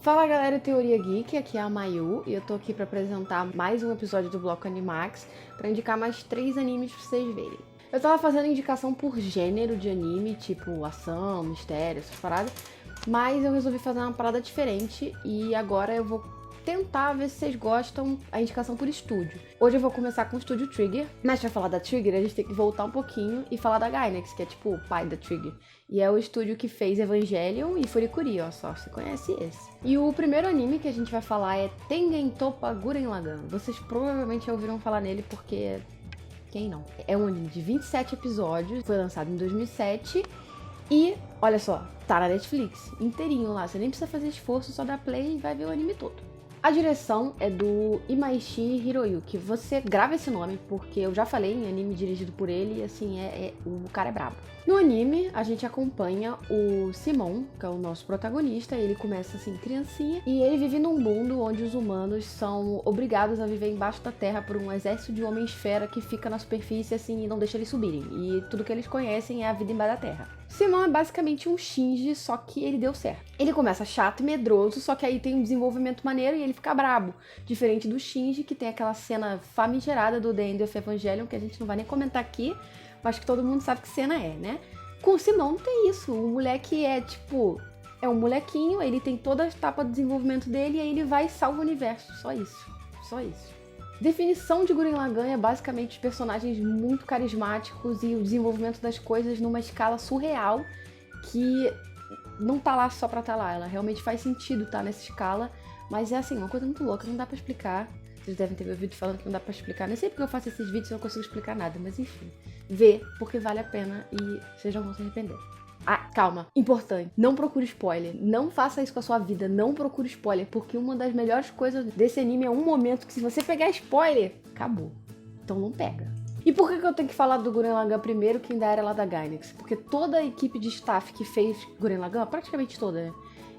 Fala galera, Teoria Geek, aqui é a Mayu e eu tô aqui pra apresentar mais um episódio do Bloco Animax pra indicar mais 3 animes pra vocês verem. Eu tava fazendo indicação por gênero de anime, tipo ação, mistério, essas paradas, mas eu resolvi fazer uma parada diferente e agora eu vou tentar ver se vocês gostam a indicação por estúdio. Hoje eu vou começar com o estúdio Trigger, mas pra falar da Trigger a gente tem que voltar um pouquinho e falar da Gainax, que é tipo o pai da Trigger. E é o estúdio que fez Evangelion e Furikuri, ó, só você conhece esse. E o primeiro anime que a gente vai falar é Tengen Toppa Gurren Lagann. Vocês provavelmente já ouviram falar nele porque... quem não? É um anime de 27 episódios, foi lançado em 2007 e, olha só, tá na Netflix, inteirinho lá. Você nem precisa fazer esforço, só dá play e vai ver o anime todo. A direção é do Imaishi Hiroyuki. Você grava esse nome porque eu já falei em anime dirigido por ele e assim, o cara é brabo. No anime, a gente acompanha o Simon, que é o nosso protagonista. Ele começa assim, criancinha, e ele vive num mundo onde os humanos são obrigados a viver embaixo da terra por um exército de homens-fera que fica na superfície assim e não deixa eles subirem. E tudo que eles conhecem é a vida embaixo da terra. Simon é basicamente um Shinji, só que ele deu certo. Ele começa chato e medroso, só que aí tem um desenvolvimento maneiro e ele fica brabo. Diferente do Shinji, que tem aquela cena famigerada do The End of Evangelion, que a gente não vai nem comentar aqui, mas que todo mundo sabe que cena é, né? Com o Simon não tem isso. O moleque é tipo... é um molequinho, ele tem toda a etapa do desenvolvimento dele e aí ele vai e salva o universo. Só isso. Só isso. Definição de Gurren Lagann é basicamente os personagens muito carismáticos e o desenvolvimento das coisas numa escala surreal que não tá lá só pra tá lá. Ela realmente faz sentido tá nessa escala, mas é assim, uma coisa muito louca, não dá pra explicar. Vocês devem ter meu vídeo falando que não dá pra explicar. Nem sei porque eu faço esses vídeos e eu não consigo explicar nada, mas enfim. Vê, porque vale a pena e vocês não vão se arrepender. Ah, calma, importante, não procure spoiler, não faça isso com a sua vida, não procure spoiler, porque uma das melhores coisas desse anime é um momento que se você pegar spoiler, acabou, então não pega. E por que eu tenho que falar do Gurren Lagann primeiro, que ainda era lá da Gainax? Porque toda a equipe de staff que fez Gurren Lagann, praticamente toda, né?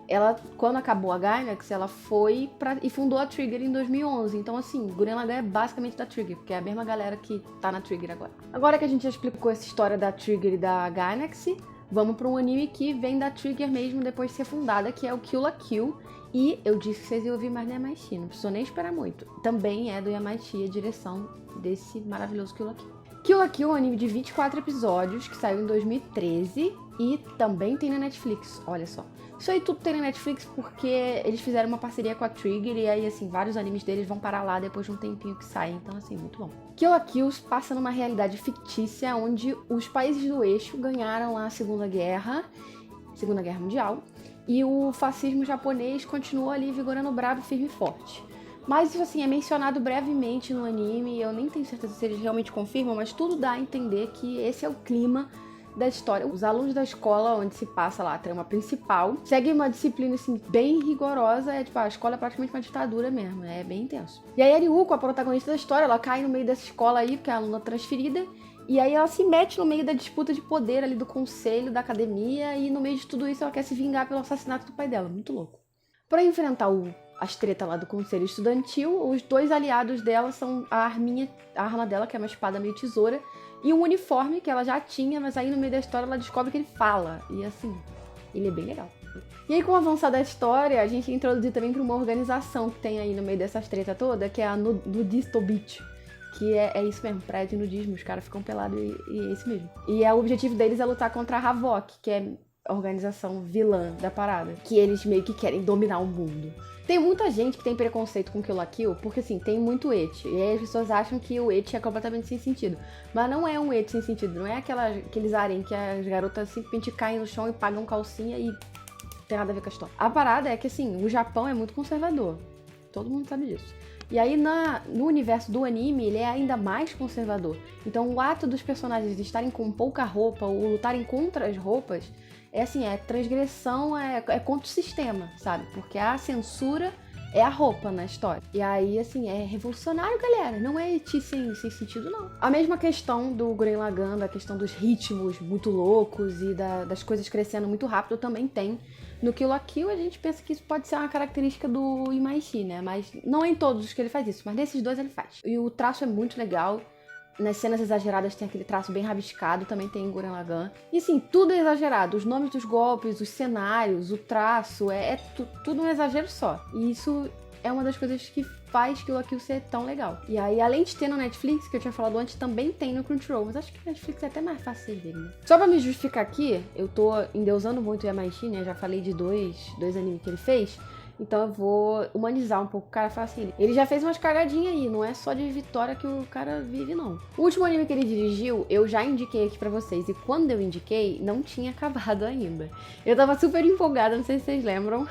Ela, quando acabou a Gainax, ela foi e fundou a Trigger em 2011. Então, assim, Gurren Lagann é basicamente da Trigger, porque é a mesma galera que tá na Trigger agora. Agora que a gente já explicou essa história da Trigger e da Gainax, vamos para um anime que vem da Trigger mesmo depois de ser fundada, que é o Kill la Kill. E eu disse que vocês iam ouvir mais do Yamaichi, não precisou nem esperar muito. Também é do Yamaichi a direção desse maravilhoso Kill la Kill. Kill la Kill é um anime de 24 episódios que saiu em 2013 e também tem na Netflix, olha só. Isso aí tudo tem na Netflix porque eles fizeram uma parceria com a Trigger e aí, assim, vários animes deles vão parar lá depois de um tempinho que saem, então, assim, muito bom. Kill la Kill passa numa realidade fictícia onde os países do eixo ganharam lá a Segunda Guerra Mundial e o fascismo japonês continua ali vigorando bravo, firme e forte. Mas isso, assim, é mencionado brevemente no anime, eu nem tenho certeza se eles realmente confirmam, mas tudo dá a entender que esse é o clima da história. Os alunos da escola onde se passa lá a trama principal seguem uma disciplina assim bem rigorosa, tipo, a escola é praticamente uma ditadura mesmo, é bem intenso. E aí a Ryuko, a protagonista da história, ela cai no meio dessa escola aí, porque é aluna transferida, e aí ela se mete no meio da disputa de poder ali do conselho, da academia, e no meio de tudo isso ela quer se vingar pelo assassinato do pai dela, muito louco. Pra enfrentar as tretas lá do conselho estudantil, os dois aliados dela são a arma dela, que é uma espada meio tesoura, e um uniforme que ela já tinha, mas aí no meio da história ela descobre que ele fala. E assim, ele é bem legal. E aí, com o avançar da história, a gente introduziu também para uma organização que tem aí no meio dessas tretas toda, que é a Nudisto Beach. Que é isso mesmo, praia de nudismo, os caras ficam pelados e é isso mesmo. E o objetivo deles é lutar contra a Havok, que é a organização vilã da parada. Que eles meio que querem dominar o mundo. Tem muita gente que tem preconceito com Kill la Kill, porque assim, tem muito eti. E aí as pessoas acham que o eti é completamente sem sentido. Mas não é um eti sem sentido, não é aqueles harém que as garotas simplesmente caem no chão e pagam calcinha e tem nada a ver com a história. A parada é que assim, o Japão é muito conservador. Todo mundo sabe disso. E aí no universo do anime, ele é ainda mais conservador. Então o ato dos personagens estarem com pouca roupa ou lutarem contra as roupas é assim, é transgressão, é contra o sistema, sabe? Porque a censura é a roupa na história. E aí, assim, é revolucionário, galera. Não é eti sem sentido, não. A mesma questão do Gurren Lagann, da questão dos ritmos muito loucos e das coisas crescendo muito rápido, também tem. No Kill la Kill, a gente pensa que isso pode ser uma característica do Imaishi, né? Mas não é em todos os que ele faz isso, mas nesses dois ele faz. E o traço é muito legal. nas cenas exageradas tem aquele traço bem rabiscado, também tem em Gurren Lagann. E assim, tudo é exagerado. Os nomes dos golpes, os cenários, o traço, tudo um exagero só. E isso é uma das coisas que faz Kill la Kill ser tão legal. E aí, além de ter no Netflix, que eu tinha falado antes, também tem no Crunchyroll. Mas acho que no Netflix é até mais fácil de ver, né? Só pra me justificar aqui, eu tô endeusando muito o Yamaishi, né? Já falei de dois animes que ele fez. Então eu vou humanizar um pouco o cara e falar assim, ele já fez umas cagadinhas aí, não é só de vitória que o cara vive, não. O último anime que ele dirigiu, eu já indiquei aqui pra vocês, e quando eu indiquei, não tinha acabado ainda. Eu tava super empolgada, não sei se vocês lembram.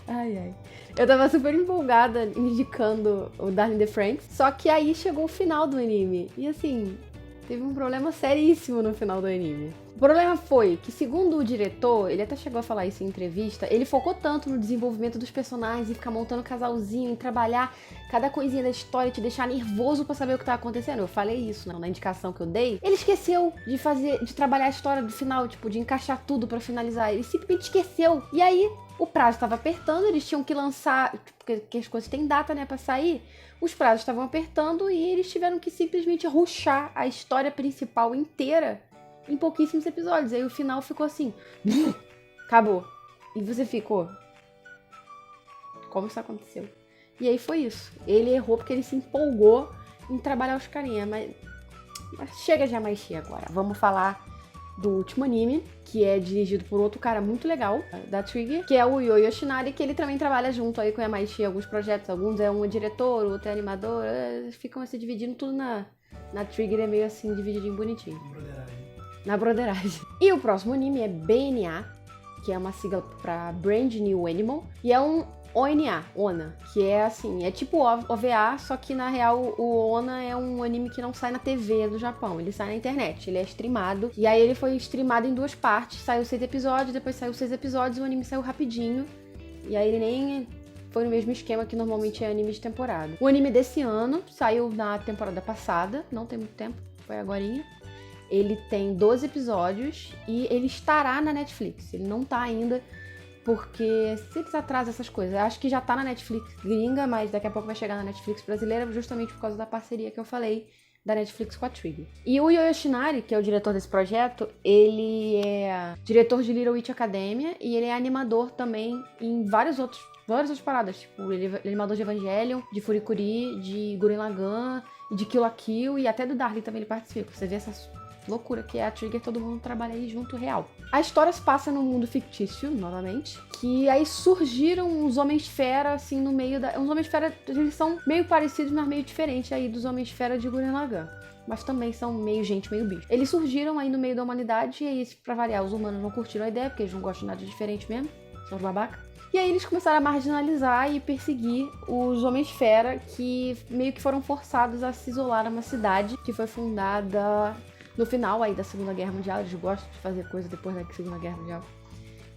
Ai. Eu tava super empolgada indicando o Darling the Franxx, só que aí chegou o final do anime, e assim, teve um problema seríssimo no final do anime. O problema foi que, segundo o diretor, ele até chegou a falar isso em entrevista, ele focou tanto no desenvolvimento dos personagens e ficar montando casalzinho, e trabalhar cada coisinha da história, te deixar nervoso pra saber o que tá acontecendo. Eu falei isso, né, na indicação que eu dei. Ele esqueceu de trabalhar a história do final, tipo, de encaixar tudo pra finalizar. Ele simplesmente esqueceu. E aí, o prazo tava apertando, eles tinham que lançar, porque as coisas têm data, né, pra sair. Os prazos estavam apertando e eles tiveram que simplesmente rushar a história principal inteira em pouquíssimos episódios. Aí o final ficou assim, acabou. E você ficou, como isso aconteceu? E aí foi isso. Ele errou porque ele se empolgou em trabalhar os carinha, mas chega de Yamaishi agora. Vamos falar do último anime, que é dirigido por outro cara muito legal, da Trigger, que é o Yo Yoshinari, que ele também trabalha junto aí com o Yamaishi em alguns projetos. Alguns é um diretor, outro é animador, ficam se dividindo tudo na Trigger, é meio assim, divididinho bonitinho. Na broderagem. E o próximo anime é BNA, que é uma sigla pra Brand New Animal, e é um ONA, que é assim, é tipo OVA, só que na real o ONA é um anime que não sai na TV do Japão, ele sai na internet, ele é streamado, e aí ele foi streamado em 2 partes, saiu 6 episódios, depois saiu 6 episódios, o anime saiu rapidinho, e aí ele nem foi no mesmo esquema que normalmente é anime de temporada. O anime desse ano saiu na temporada passada, não tem muito tempo, foi agorinha. Ele tem 12 episódios e ele estará na Netflix. Ele não tá ainda, porque se eles atrasam essas coisas, eu acho que já tá na Netflix gringa, mas daqui a pouco vai chegar na Netflix brasileira, justamente por causa da parceria que eu falei da Netflix com a Trigger. E o Yo Yoshinari, que é o diretor desse projeto, ele é diretor de Little Witch Academia e ele é animador também em várias outras paradas, tipo, ele é animador de Evangelion, de Furikuri, de Gurren Lagann, de Kill la Kill e até do Darling também ele participa. Você vê essas loucura que é a Trigger, todo mundo trabalha aí junto, real. A história se passa num mundo fictício, novamente, que aí surgiram uns Homens-Fera, assim, no meio da... Os Homens-Fera, eles são meio parecidos, mas meio diferentes aí dos Homens-Fera de Gurren Lagann. Mas também são meio gente, meio bicho. Eles surgiram aí no meio da humanidade, e aí, pra variar, os humanos não curtiram a ideia, porque eles não gostam de nada diferente mesmo, são os babacas. E aí eles começaram a marginalizar e perseguir os Homens-Fera, que meio que foram forçados a se isolar numa cidade que foi fundada no final aí da Segunda Guerra Mundial. Eles gostam de fazer coisa depois da Segunda Guerra Mundial.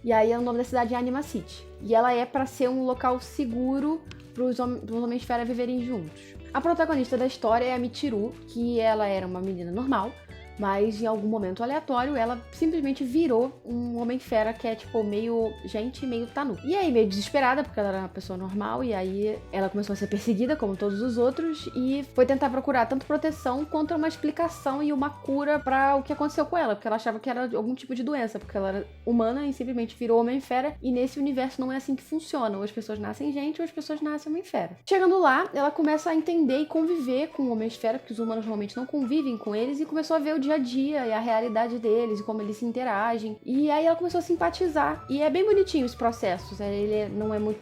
E aí o nome da cidade é Anima City. E ela é pra ser um local seguro pros Homens-Fera viverem juntos. A protagonista da história é a Michiru, que ela era uma menina normal, mas em algum momento aleatório ela simplesmente virou um Homem-Fera que é tipo meio gente, meio Tanu. E aí meio desesperada, porque ela era uma pessoa normal, e aí ela começou a ser perseguida como todos os outros e foi tentar procurar tanto proteção quanto uma explicação e uma cura pra o que aconteceu com ela, porque ela achava que era algum tipo de doença, porque ela era humana e simplesmente virou Homem-Fera, e nesse universo não é assim que funciona, ou as pessoas nascem gente ou as pessoas nascem Homem-Fera. Chegando lá, ela começa a entender e conviver com Homens-Fera, porque os humanos normalmente não convivem com eles, e começou a ver o dia a dia e a realidade deles e como eles se interagem. E aí ela começou a simpatizar. E é bem bonitinho esse processo. Ele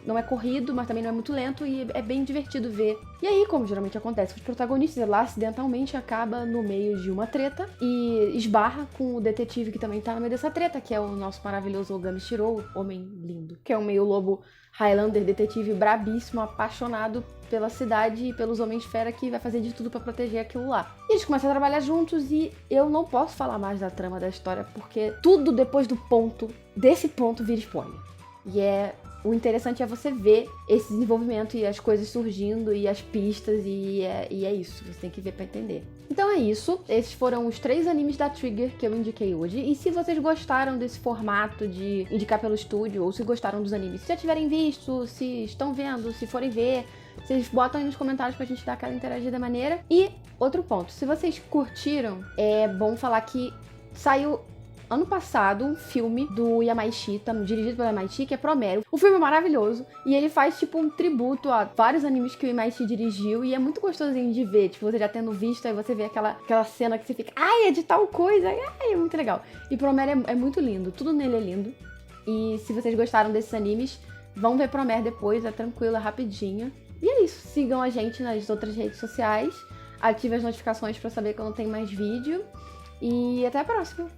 não é corrido, mas também não é muito lento, e é bem divertido ver. E aí, como geralmente acontece com os protagonistas, ela acidentalmente acaba no meio de uma treta e esbarra com o detetive que também tá no meio dessa treta, que é o nosso maravilhoso Ogami Shirou, homem lindo, que é um meio lobo Highlander, detetive brabíssimo, apaixonado pela cidade e pelos Homens-Fera, que vai fazer de tudo pra proteger aquilo lá. E eles começam a trabalhar juntos, e eu não posso falar mais da trama da história, porque tudo depois desse ponto vira spoiler. E o interessante é você ver esse desenvolvimento e as coisas surgindo e as pistas, e é isso, você tem que ver pra entender. Então é isso, esses foram os 3 animes da Trigger que eu indiquei hoje. E se vocês gostaram desse formato de indicar pelo estúdio, ou se gostaram dos animes, se já tiverem visto, se estão vendo, se forem ver, vocês botam aí nos comentários pra gente dar aquela interagida maneira. E Outro ponto, se vocês curtiram, é bom falar que saiu ano passado um filme do Yamaishi, dirigido pelo Yamaishi, que é Promare. O filme é maravilhoso e ele faz tipo um tributo a vários animes que o Yamaishi dirigiu e é muito gostosinho de ver, tipo, você já tendo visto, aí você vê aquela cena que você fica, ai, é de tal coisa, ai, é muito legal. E Promare é muito lindo, tudo nele é lindo. E se vocês gostaram desses animes, vão ver Promare depois, é tranquilo, é rapidinho. E é isso, sigam a gente nas outras redes sociais, ative as notificações pra saber quando tem mais vídeo e até a próxima!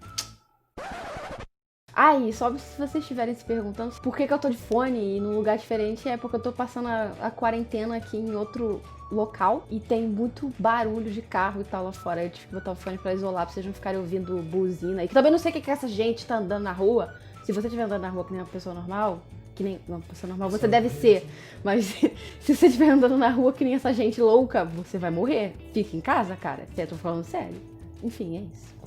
E só se vocês estiverem se perguntando por que eu tô de fone e num lugar diferente, é porque eu tô passando a quarentena aqui em outro local e tem muito barulho de carro e tal lá fora. Eu tive que botar o fone pra isolar, pra vocês não ficarem ouvindo buzina. E também não sei o que essa gente tá andando na rua. Se você estiver andando na rua que nem uma pessoa normal, que nem uma pessoa normal, você deve ser. Mas se você estiver andando na rua que nem essa gente louca, você vai morrer. Fica em casa, cara. Eu tô falando sério. Enfim, é isso.